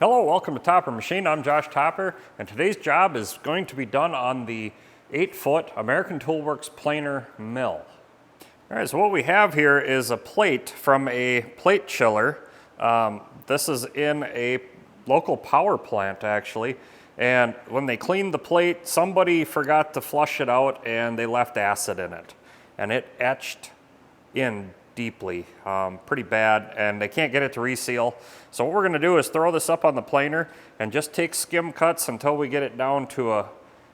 Hello, welcome to Topper Machine. I'm Josh Topper, and today's job is going to be done on the 8-foot American Toolworks planer mill. All right, so what we have here is a plate from a plate chiller. This is in a local power plant, actually, and when they cleaned the plate, somebody forgot to flush it out and they left acid in it, and it etched in deeply, pretty bad, and they can't get it to reseal. So what we're going to do is throw this up on the planer and just take skim cuts until we get it down to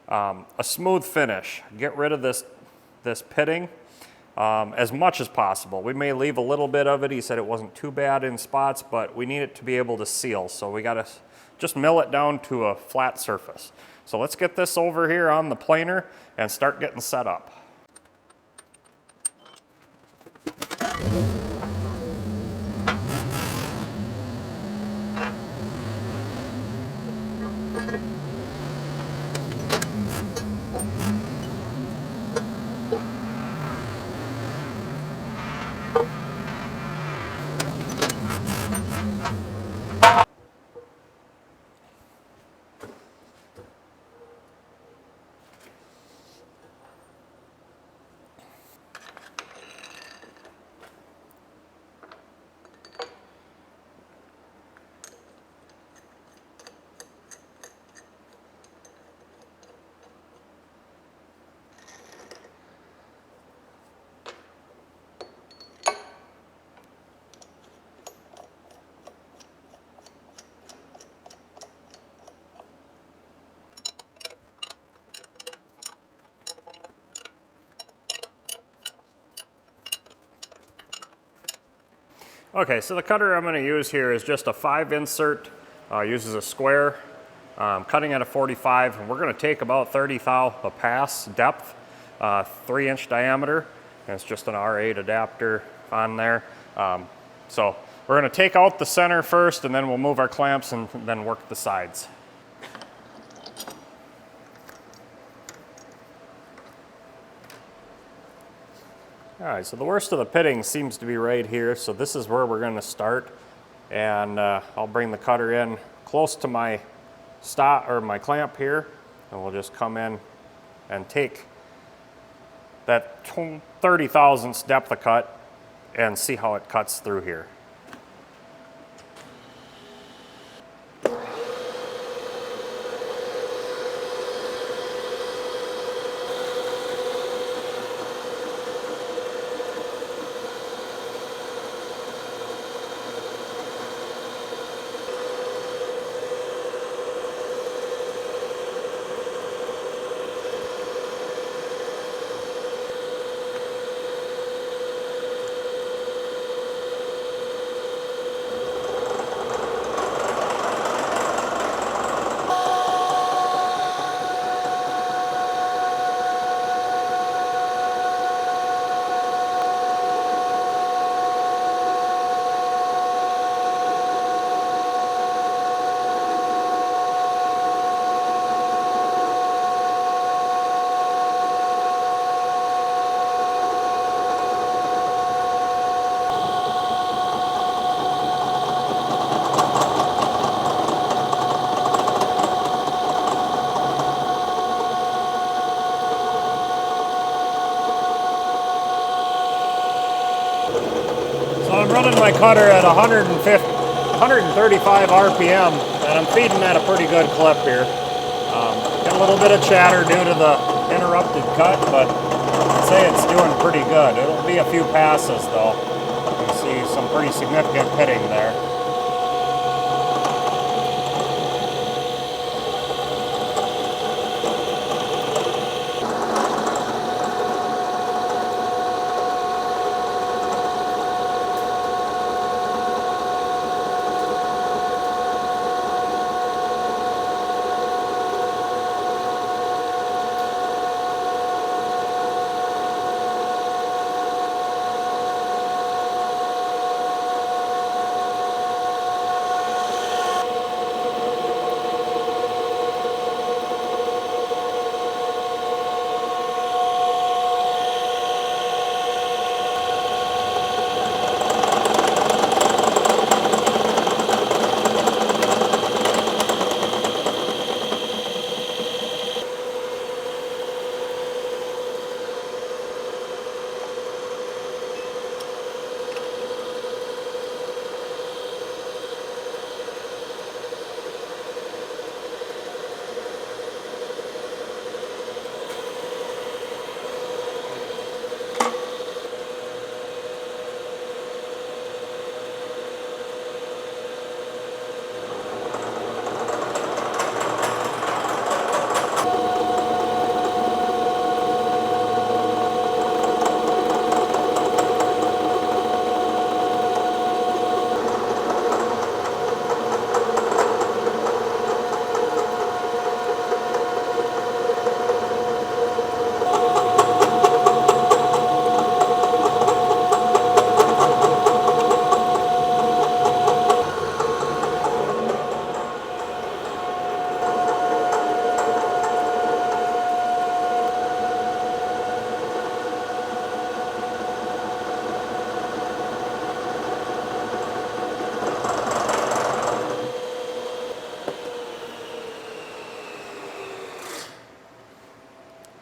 a smooth finish. Get rid of this pitting as much as possible. We may leave a little bit of it. He said it wasn't too bad in spots, but we need it to be able to seal. So we got to just mill it down to a flat surface. So let's get this over here on the planer and start getting set up. Okay, so the cutter I'm going to use here is just a 5 insert, uses a square, cutting at a 45, and we're going to take about 30 thou a pass depth, 3-inch diameter, and it's just an R8 adapter on there. So we're going to take out the center first, and then we'll move our clamps and then work the sides. All right, so the worst of the pitting seems to be right here, so this is where we're going to start, and I'll bring the cutter in close to my my clamp here, and we'll just come in and take that 30 thousandths depth of cut and see how it cuts through here. I'm running my cutter at 135 RPM, and I'm feeding at a pretty good clip here. Got a little bit of chatter due to the interrupted cut, but I'd say it's doing pretty good. It'll be a few passes though. You see some pretty significant pitting there.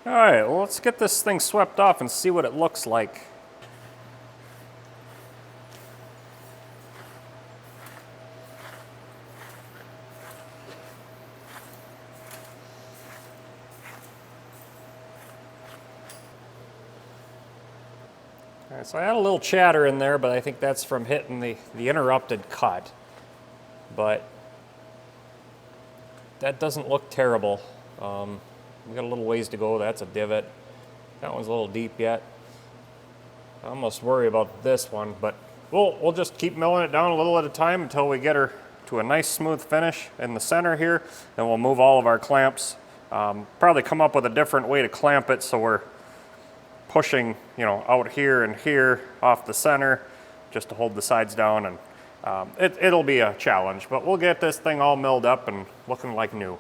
All right, well, let's get this thing swept off and see what it looks like. All right, so I had a little chatter in there, but I think that's from hitting the interrupted cut. But that doesn't look terrible. We got a little ways to go. That's a divot. That one's a little deep yet. I almost worry about this one, but we'll just keep milling it down a little at a time until we get her to a nice smooth finish in the center here. Then we'll move all of our clamps. Probably come up with a different way to clamp it so we're pushing, you know, out here and here off the center just to hold the sides down, and it'll be a challenge, but we'll get this thing all milled up and looking like new.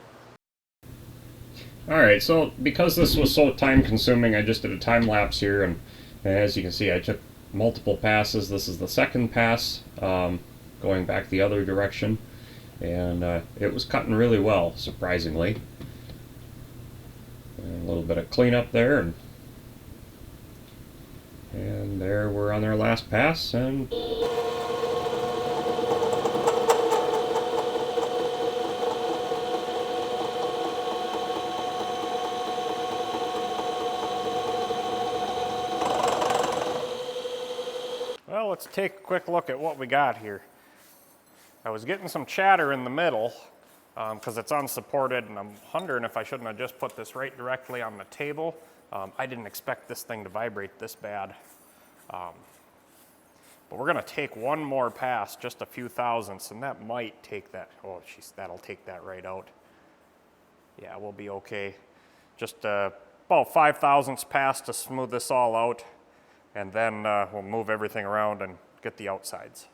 All right, so because this was so time consuming, I just did a time lapse here, and as you can see, I took multiple passes. This is the second pass, going back the other direction, and it was cutting really well, surprisingly. And a little bit of cleanup there, and there we're on our last pass, and well, let's take a quick look at what we got here. I was getting some chatter in the middle because it's unsupported, and I'm wondering if I shouldn't have just put this right directly on the table. I didn't expect this thing to vibrate this bad. But we're gonna take one more pass, just a few thousandths, and that might take that, oh jeez, that'll take that right out. Yeah, we'll be okay. Just about 5 thousandths pass to smooth this all out, and then we'll move everything around and get the outsides.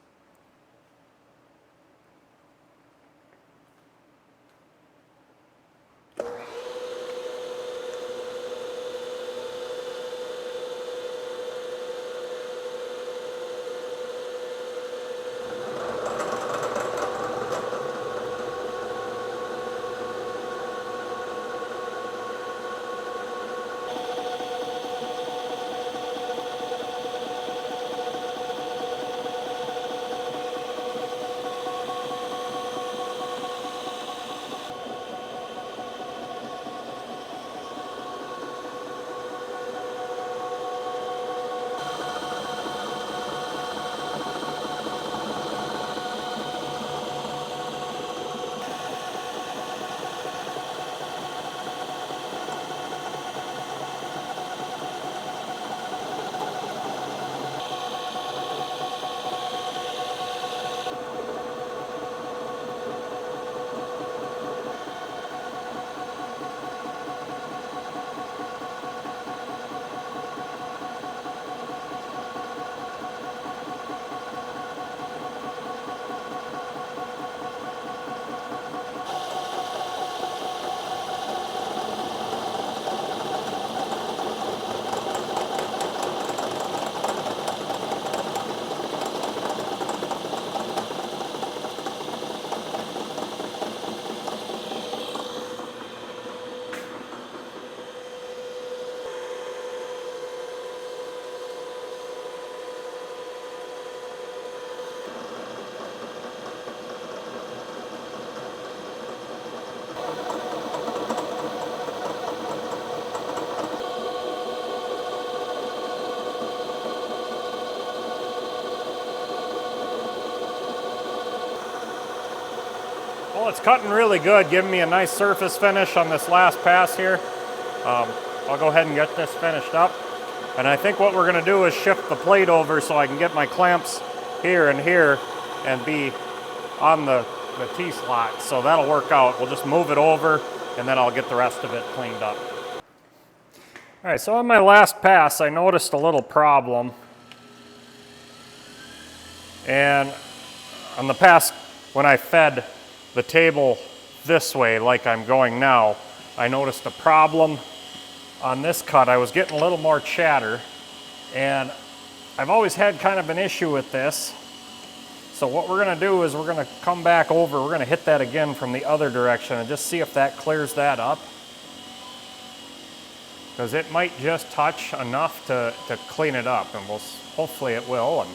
Well, it's cutting really good, giving me a nice surface finish on this last pass here. I'll go ahead and get this finished up. And I think what we're gonna do is shift the plate over so I can get my clamps here and here and be on the T-slot. So that'll work out. We'll just move it over and then I'll get the rest of it cleaned up. All right, so on my last pass, I noticed a little problem. And on the pass, when I fed the table this way like I'm going now, I noticed a problem on this cut. I was getting a little more chatter, and I've always had kind of an issue with this. So what we're gonna do is we're gonna come back over, we're gonna hit that again from the other direction and just see if that clears that up. because it might just touch enough to clean it up, and hopefully it will.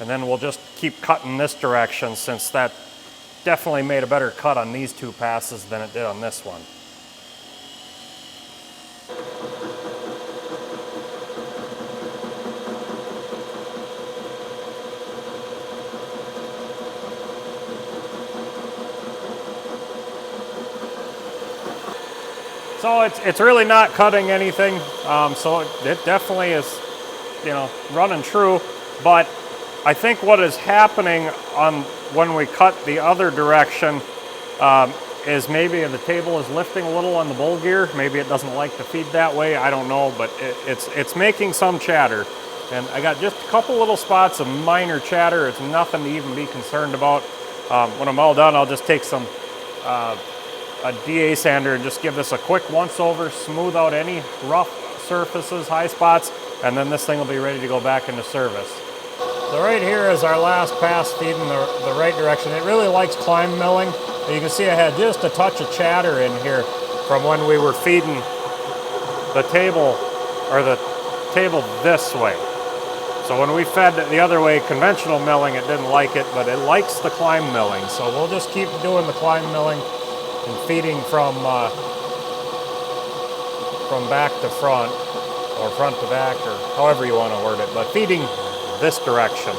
And then we'll just keep cutting this direction, since that definitely made a better cut on these two passes than it did on this one. So it's really not cutting anything, so it definitely is, you know, running true. But I think what is happening when we cut the other direction is maybe the table is lifting a little on the bowl gear. Maybe it doesn't like to feed that way. I don't know, but it's making some chatter. And I got just a couple little spots of minor chatter. It's nothing to even be concerned about. When I'm all done, I'll just take a DA sander and just give this a quick once over, smooth out any rough surfaces, high spots, and then this thing will be ready to go back into service. So right here is our last pass feeding the right direction. It really likes climb milling. You can see I had just a touch of chatter in here from when we were feeding the table this way. So when we fed the other way, conventional milling, it didn't like it, but it likes the climb milling. So we'll just keep doing the climb milling and feeding from back to front, or front to back, or however you want to word it, but feeding this direction.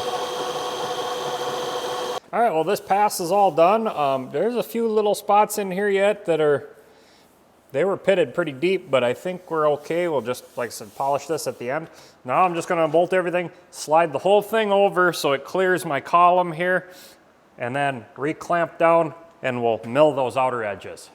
All right, well, this pass is all done. There's a few little spots in here yet they were pitted pretty deep, but I think we're okay. We'll just, like I said, polish this at the end. Now I'm just gonna bolt everything, slide the whole thing over so it clears my column here, and then re-clamp down, and we'll mill those outer edges.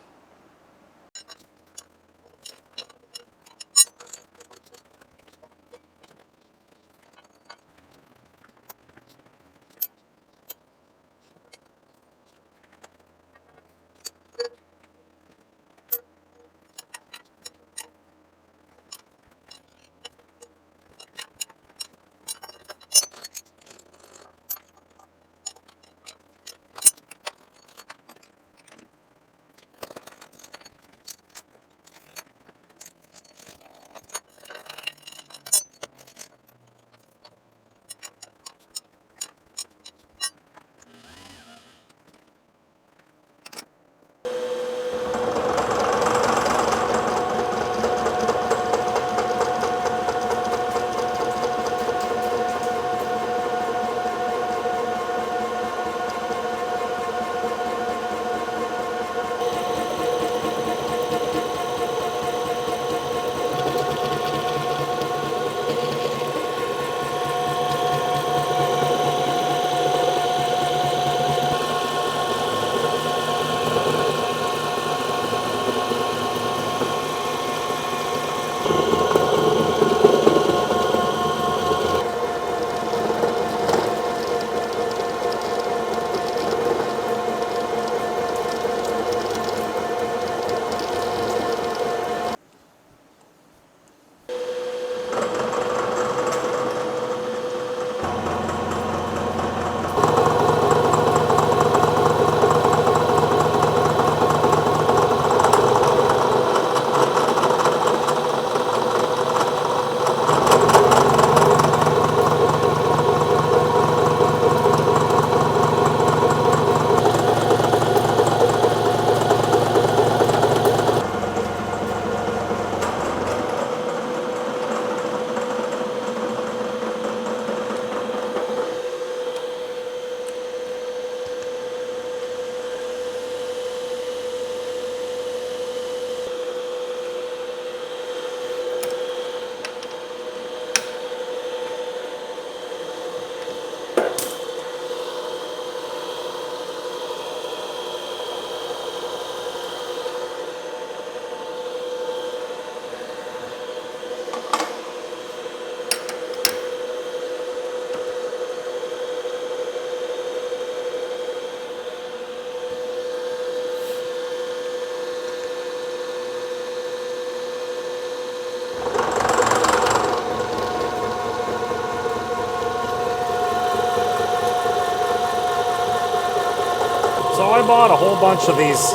So I bought a whole bunch of these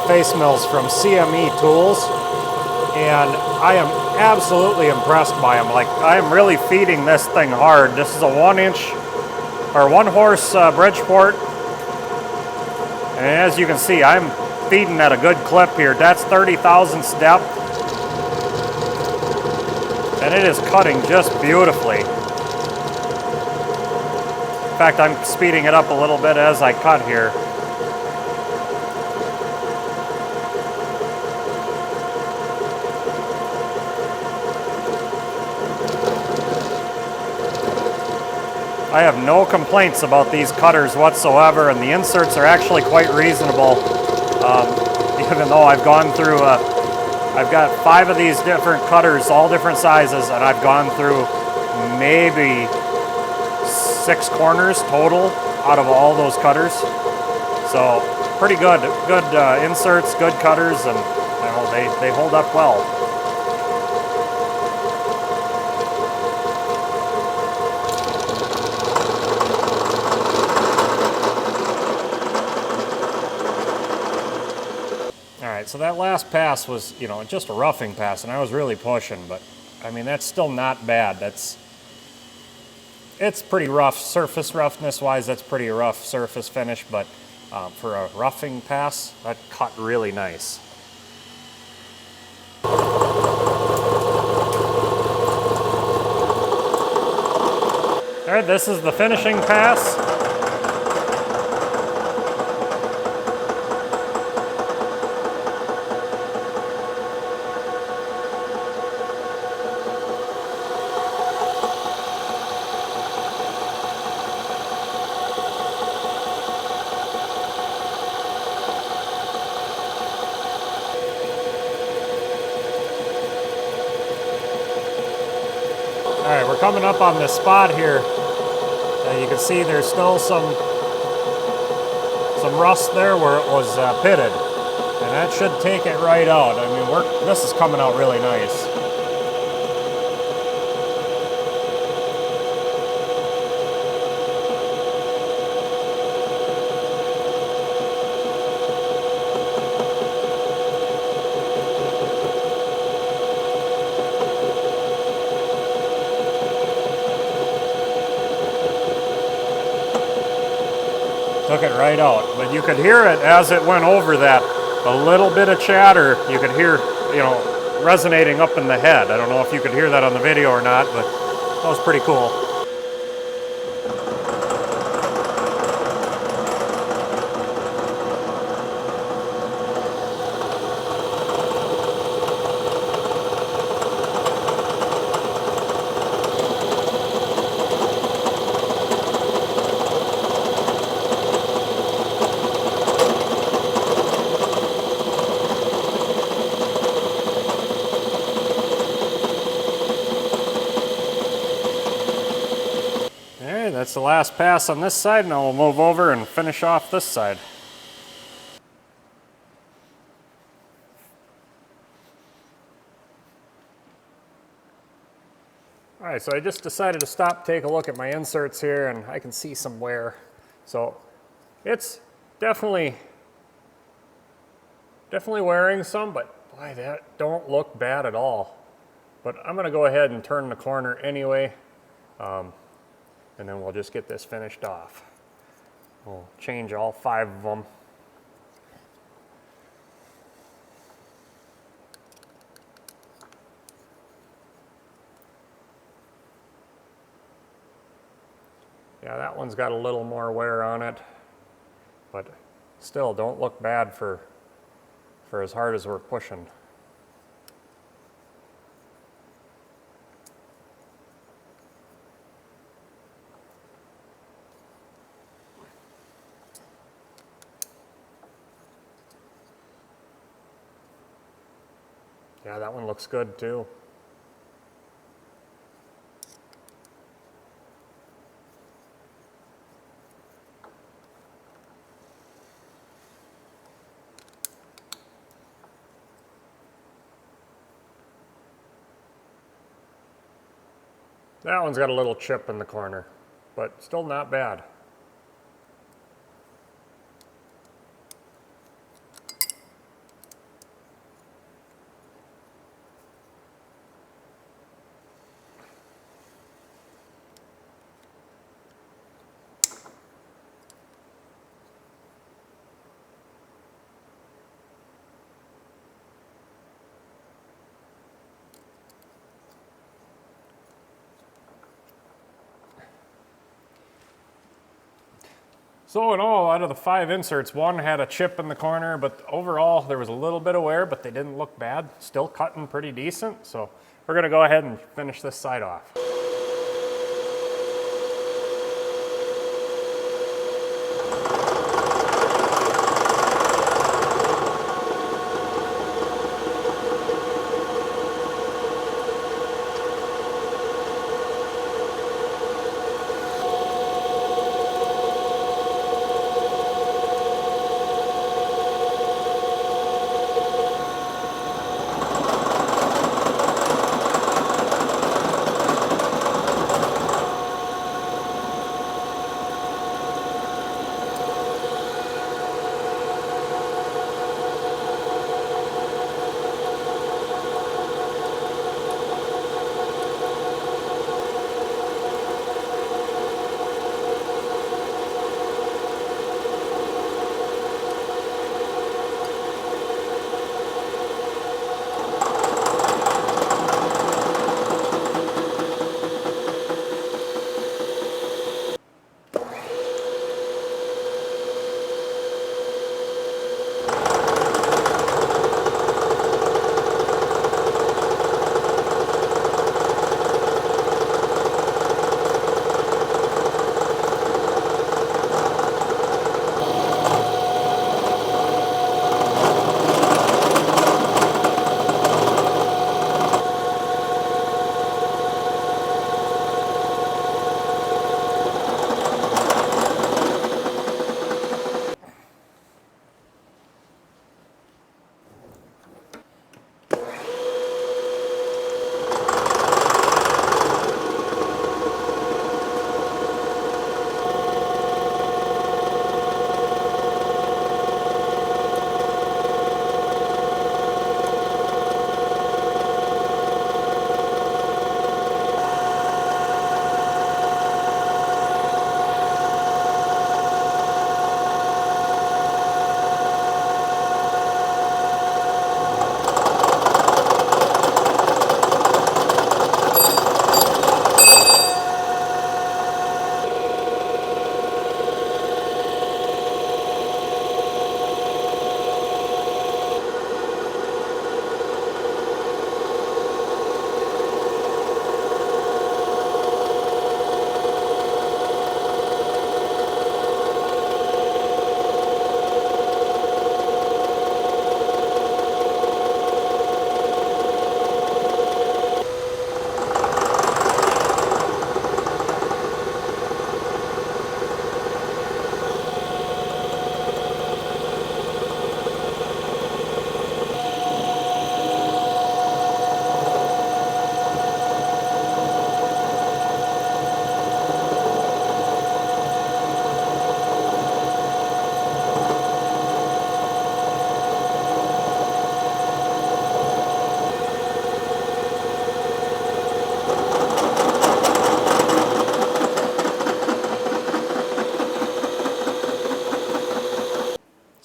face mills from CME Tools, and I am absolutely impressed by them. Like, I am really feeding this thing hard. This is a 1-inch or 1-horse Bridgeport, and as you can see, I'm feeding at a good clip here. That's 30 thousandths depth, and it is cutting just beautifully. In fact, I'm speeding it up a little bit as I cut here. I have no complaints about these cutters whatsoever, and the inserts are actually quite reasonable. Even though I've gone through, I've got 5 of these different cutters, all different sizes, and I've gone through maybe 6 corners total out of all those cutters. So pretty good inserts, good cutters, and you know, they hold up well. So that last pass was, you know, just a roughing pass, and I was really pushing, but I mean, that's still not bad. It's pretty rough, surface roughness wise, that's pretty rough surface finish, but for a roughing pass, that cut really nice. All right, this is the finishing pass. All right, we're coming up on this spot here. You can see there's still some rust there where it was pitted, and that should take it right out. I mean, this is coming out really nice. Took it right out, but you could hear it as it went over that. A little bit of chatter you could hear, you know, resonating up in the head. I don't know if you could hear that on the video or not, but that was pretty cool. That's the last pass on this side. Now we'll move over and finish off this side. All right, so I just decided to stop, take a look at my inserts here, and I can see some wear. So it's definitely wearing some, but boy, that don't look bad at all. But I'm gonna go ahead and turn the corner anyway. And then we'll just get this finished off. We'll change all 5 of them. Yeah, that one's got a little more wear on it, but still don't look bad for as hard as we're pushing. Yeah, that one looks good too. That one's got a little chip in the corner, but still not bad. So in all, out of the 5 inserts, 1 had a chip in the corner, but overall there was a little bit of wear, but they didn't look bad. Still cutting pretty decent, so we're gonna go ahead and finish this side off.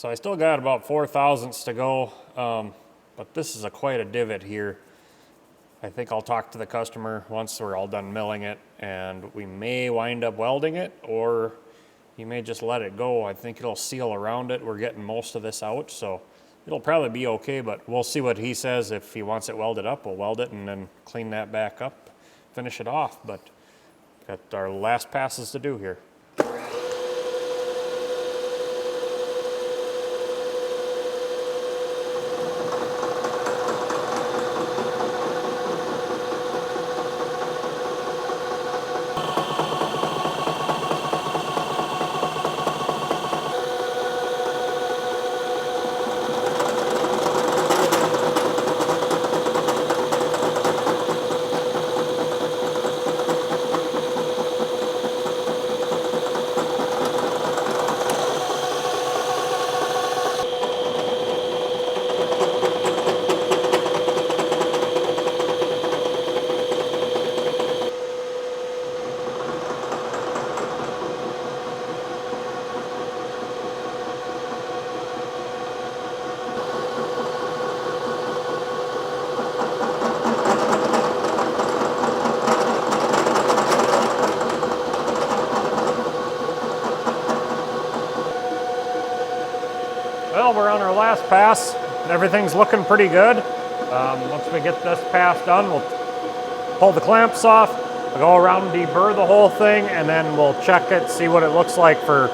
So I still got about 4 thousandths to go, but this is quite a divot here. I think I'll talk to the customer once we're all done milling it, and we may wind up welding it, or you may just let it go. I think it'll seal around it. We're getting most of this out, so it'll probably be okay, but we'll see what he says. If he wants it welded up, we'll weld it and then clean that back up, finish it off, but got our last passes to do here. our last pass. Everything's looking pretty good. Once we get this pass done, we'll pull the clamps off, we'll go around and deburr the whole thing, and then we'll check it, see what it looks like for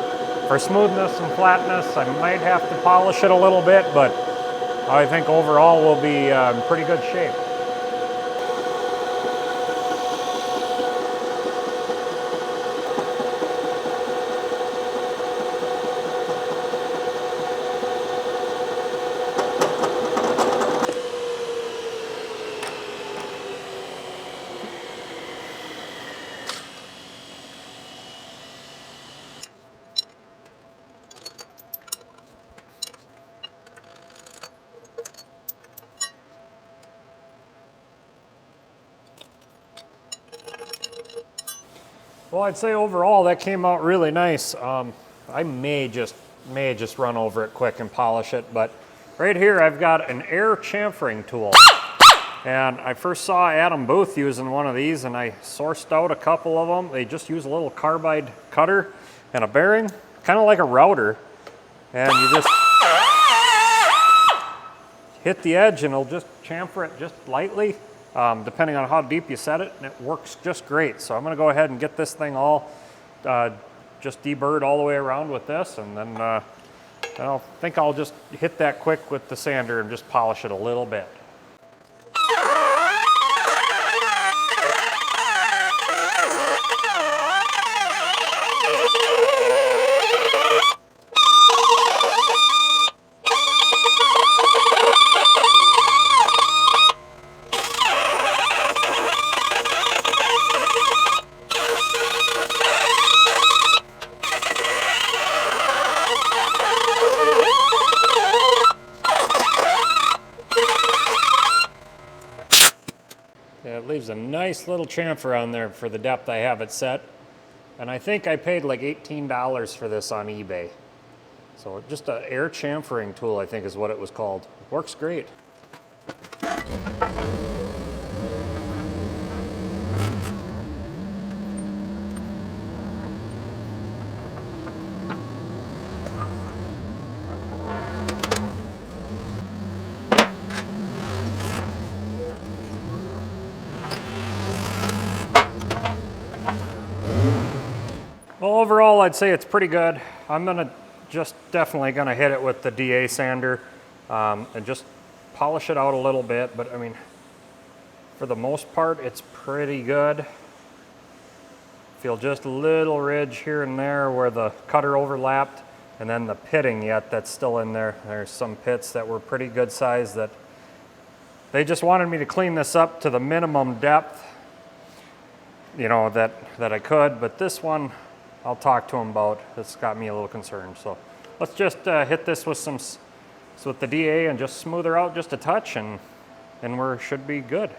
smoothness and flatness. I might have to polish it a little bit, but I think overall we'll be in pretty good shape. Well, I'd say overall that came out really nice. I may just run over it quick and polish it, but right here I've got an air chamfering tool. And I first saw Adam Booth using one of these, and I sourced out a couple of them. They just use a little carbide cutter and a bearing, kind of like a router. And you just hit the edge and it'll just chamfer it just lightly. Depending on how deep you set it, and it works just great. So I'm going to go ahead and get this thing all just deburred all the way around with this, and then I think I'll just hit that quick with the sander and just polish it a little bit. It leaves a nice little chamfer on there for the depth I have it set. And I think I paid like $18 for this on eBay. So just an air chamfering tool, I think is what it was called. It works great. Well, overall, I'd say it's pretty good. I'm definitely gonna hit it with the DA sander and just polish it out a little bit. But I mean, for the most part, it's pretty good. Feel just a little ridge here and there where the cutter overlapped, and then the pitting yet that's still in there. There's some pits that were pretty good size that they just wanted me to clean this up to the minimum depth, you know, that I could. But this one, I'll talk to him about. It's got me a little concerned. So let's just hit this with with the DA and just smooth her out just a touch, and we should be good.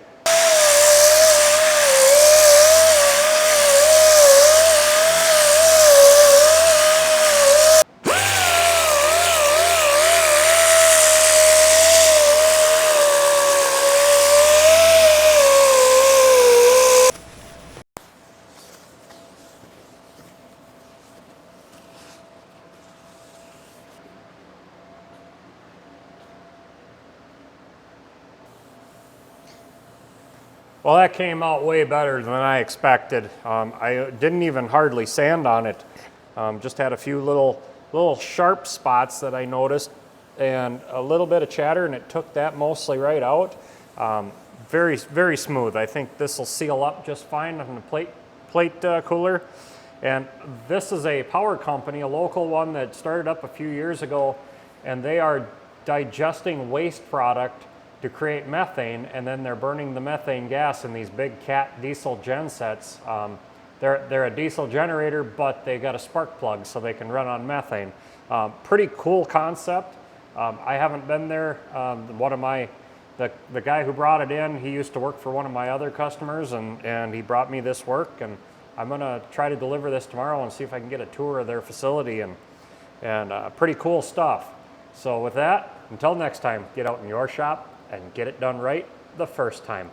Well, that came out way better than I expected. I didn't even hardly sand on it. Just had a few little sharp spots that I noticed and a little bit of chatter, and it took that mostly right out. Very, very smooth. I think this will seal up just fine on the plate cooler. And this is a power company, a local one that started up a few years ago, and they are digesting waste product to create methane, and then they're burning the methane gas in these big cat diesel gen sets. They're a diesel generator, but they got a spark plug so they can run on methane. Pretty cool concept. I haven't been there. The guy who brought it in, he used to work for one of my other customers, and he brought me this work, and I'm gonna try to deliver this tomorrow and see if I can get a tour of their facility, and pretty cool stuff. So with that, until next time, get out in your shop and get it done right the first time.